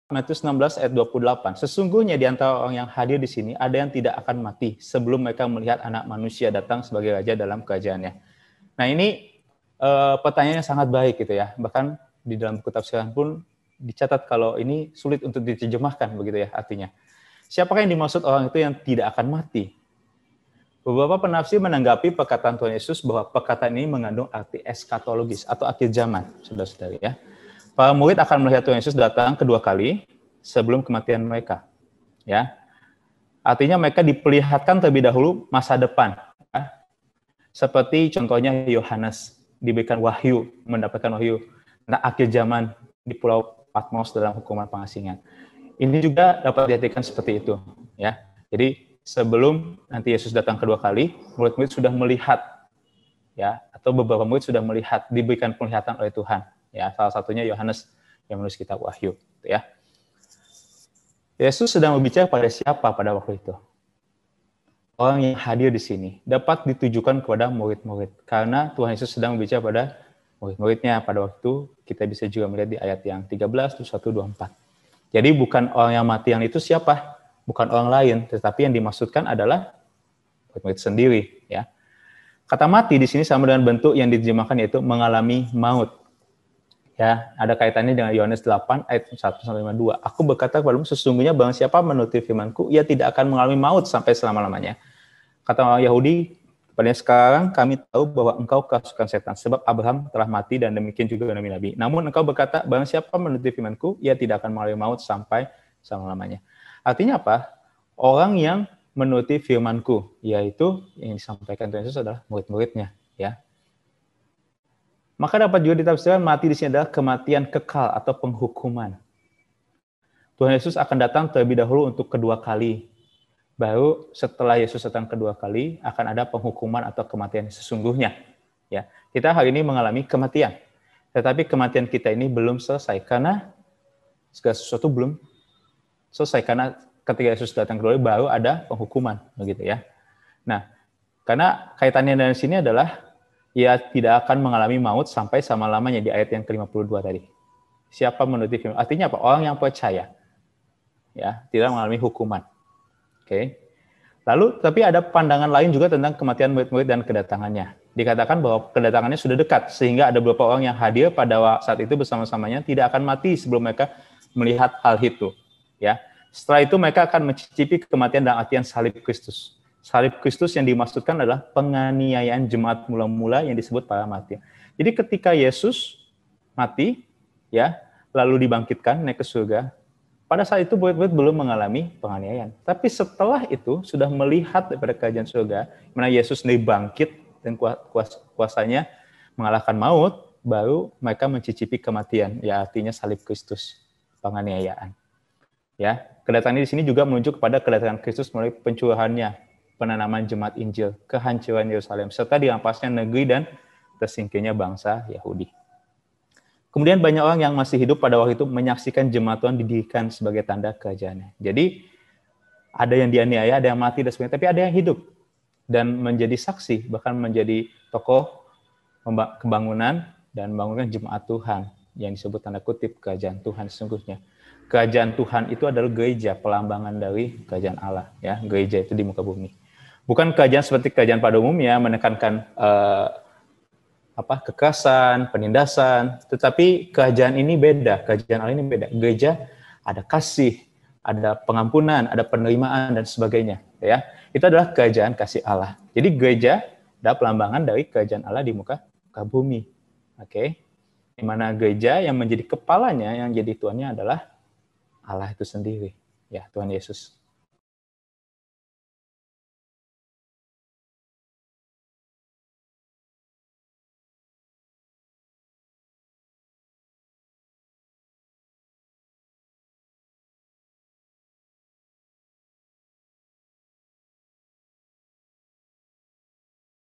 Matius 16 ayat 28. Sesungguhnya di antara orang yang hadir di sini ada yang tidak akan mati sebelum mereka melihat Anak Manusia datang sebagai raja dalam kerajaannya. Nah, ini pertanyaannya sangat baik gitu ya. Bahkan di dalam buku tafsiran pun dicatat kalau ini sulit untuk diterjemahkan begitu ya artinya. Siapakah yang dimaksud orang itu yang tidak akan mati? Beberapa penafsir menanggapi perkataan Tuhan Yesus bahwa perkataan ini mengandung arti eskatologis atau akhir zaman, saudara-saudari ya. Para murid akan melihat Tuhan Yesus datang kedua kali sebelum kematian mereka. Ya, artinya mereka diperlihatkan terlebih dahulu masa depan. Ya. Seperti contohnya Yohanes diberikan wahyu, mendapatkan wahyu tentang akhir zaman di Pulau Patmos dalam hukuman pengasingan. Ini juga dapat diartikan seperti itu. Ya, jadi sebelum nanti Yesus datang kedua kali, murid-murid sudah melihat, ya, atau beberapa murid sudah melihat, diberikan penglihatan oleh Tuhan. Ya, salah satunya Yohanes yang menulis kitab Wahyu, ya. Yesus sedang berbicara pada siapa pada waktu itu? Orang yang hadir di sini dapat ditujukan kepada murid-murid karena Tuhan Yesus sedang berbicara pada murid-muridnya pada waktu kita bisa juga melihat di ayat yang 13, 21, 24. Jadi bukan orang yang mati yang itu siapa? Bukan orang lain, tetapi yang dimaksudkan adalah murid-murid sendiri, ya. Kata mati di sini sama dengan bentuk yang diterjemahkan yaitu mengalami maut. Ya, ada kaitannya dengan Yohanes 8 ayat 1-2. Aku berkata kepadamu sesungguhnya barang siapa menuruti firman-Ku, ia tidak akan mengalami maut sampai selama-lamanya. Kata orang Yahudi, kepadanya sekarang kami tahu bahwa engkau kerasukan setan, sebab Abraham telah mati dan demikian juga nabi-nabi. Namun engkau berkata, barang siapa menuruti firman-Ku, ia tidak akan mengalami maut sampai selama-lamanya. Artinya apa? Orang yang menuruti firman-Ku, yaitu yang disampaikan Tuhan Yesus adalah murid-muridnya, ya. Maka dapat juga ditafsirkan mati di sini adalah kematian kekal atau penghukuman. Tuhan Yesus akan datang terlebih dahulu untuk kedua kali. Baru setelah Yesus datang kedua kali akan ada penghukuman atau kematian sesungguhnya. Ya, kita hari ini mengalami kematian. Tetapi kematian kita ini belum selesai karena segala sesuatu belum selesai karena ketika Yesus datang kedua kali baru ada penghukuman, begitu ya. Nah, karena kaitannya dari sini adalah ia tidak akan mengalami maut sampai selama-lamanya di ayat yang ke-52 tadi. Siapa menuruti firman? Artinya apa? Orang yang percaya. Ya, tidak mengalami hukuman. Oke. Lalu, tapi ada pandangan lain juga tentang kematian murid-murid dan kedatangannya. Dikatakan bahwa kedatangannya sudah dekat, sehingga ada beberapa orang yang hadir pada saat itu bersama-samanya tidak akan mati sebelum mereka melihat hal itu. Ya. Setelah itu mereka akan mencicipi kematian dan artian salib Kristus. Salib Kristus yang dimaksudkan adalah penganiayaan jemaat mula-mula yang disebut para martir. Jadi ketika Yesus mati, ya, lalu dibangkitkan naik ke surga, pada saat itu murid-murid belum mengalami penganiayaan. Tapi setelah itu sudah melihat daripada kerajaan surga, mana Yesus bangkit dan kuasanya mengalahkan maut, baru mereka mencicipi kematian, ya artinya salib Kristus, penganiayaan. Ya, kedatangan di sini juga menunjuk kepada kedatangan Kristus melalui pencurahannya, penanaman jemaat Injil, kehancuran Yerusalem, serta dirampasnya negeri dan tersingkirnya bangsa Yahudi. Kemudian banyak orang yang masih hidup pada waktu itu menyaksikan jemaat Tuhan didirikan sebagai tanda kerajaannya. Jadi ada yang dianiaya, ada yang mati dan sebagainya, tapi ada yang hidup dan menjadi saksi, bahkan menjadi tokoh kebangunan dan membangunkan jemaat Tuhan yang disebut tanda kutip kerajaan Tuhan sesungguhnya. Kerajaan Tuhan itu adalah gereja, pelambangan dari kerajaan Allah, ya, gereja itu di muka bumi. Bukan kerajaan seperti kerajaan pada umumnya menekankan kekerasan, penindasan, tetapi kerajaan ini beda, kerajaan Allah ini beda. Gereja ada kasih, ada pengampunan, ada penerimaan dan sebagainya, ya. Itu adalah kerajaan kasih Allah. Jadi gereja adalah pelambangan dari kerajaan Allah di muka bumi. Oke. Di mana gereja yang menjadi kepalanya, yang jadi tuannya adalah Allah itu sendiri, ya, Tuhan Yesus.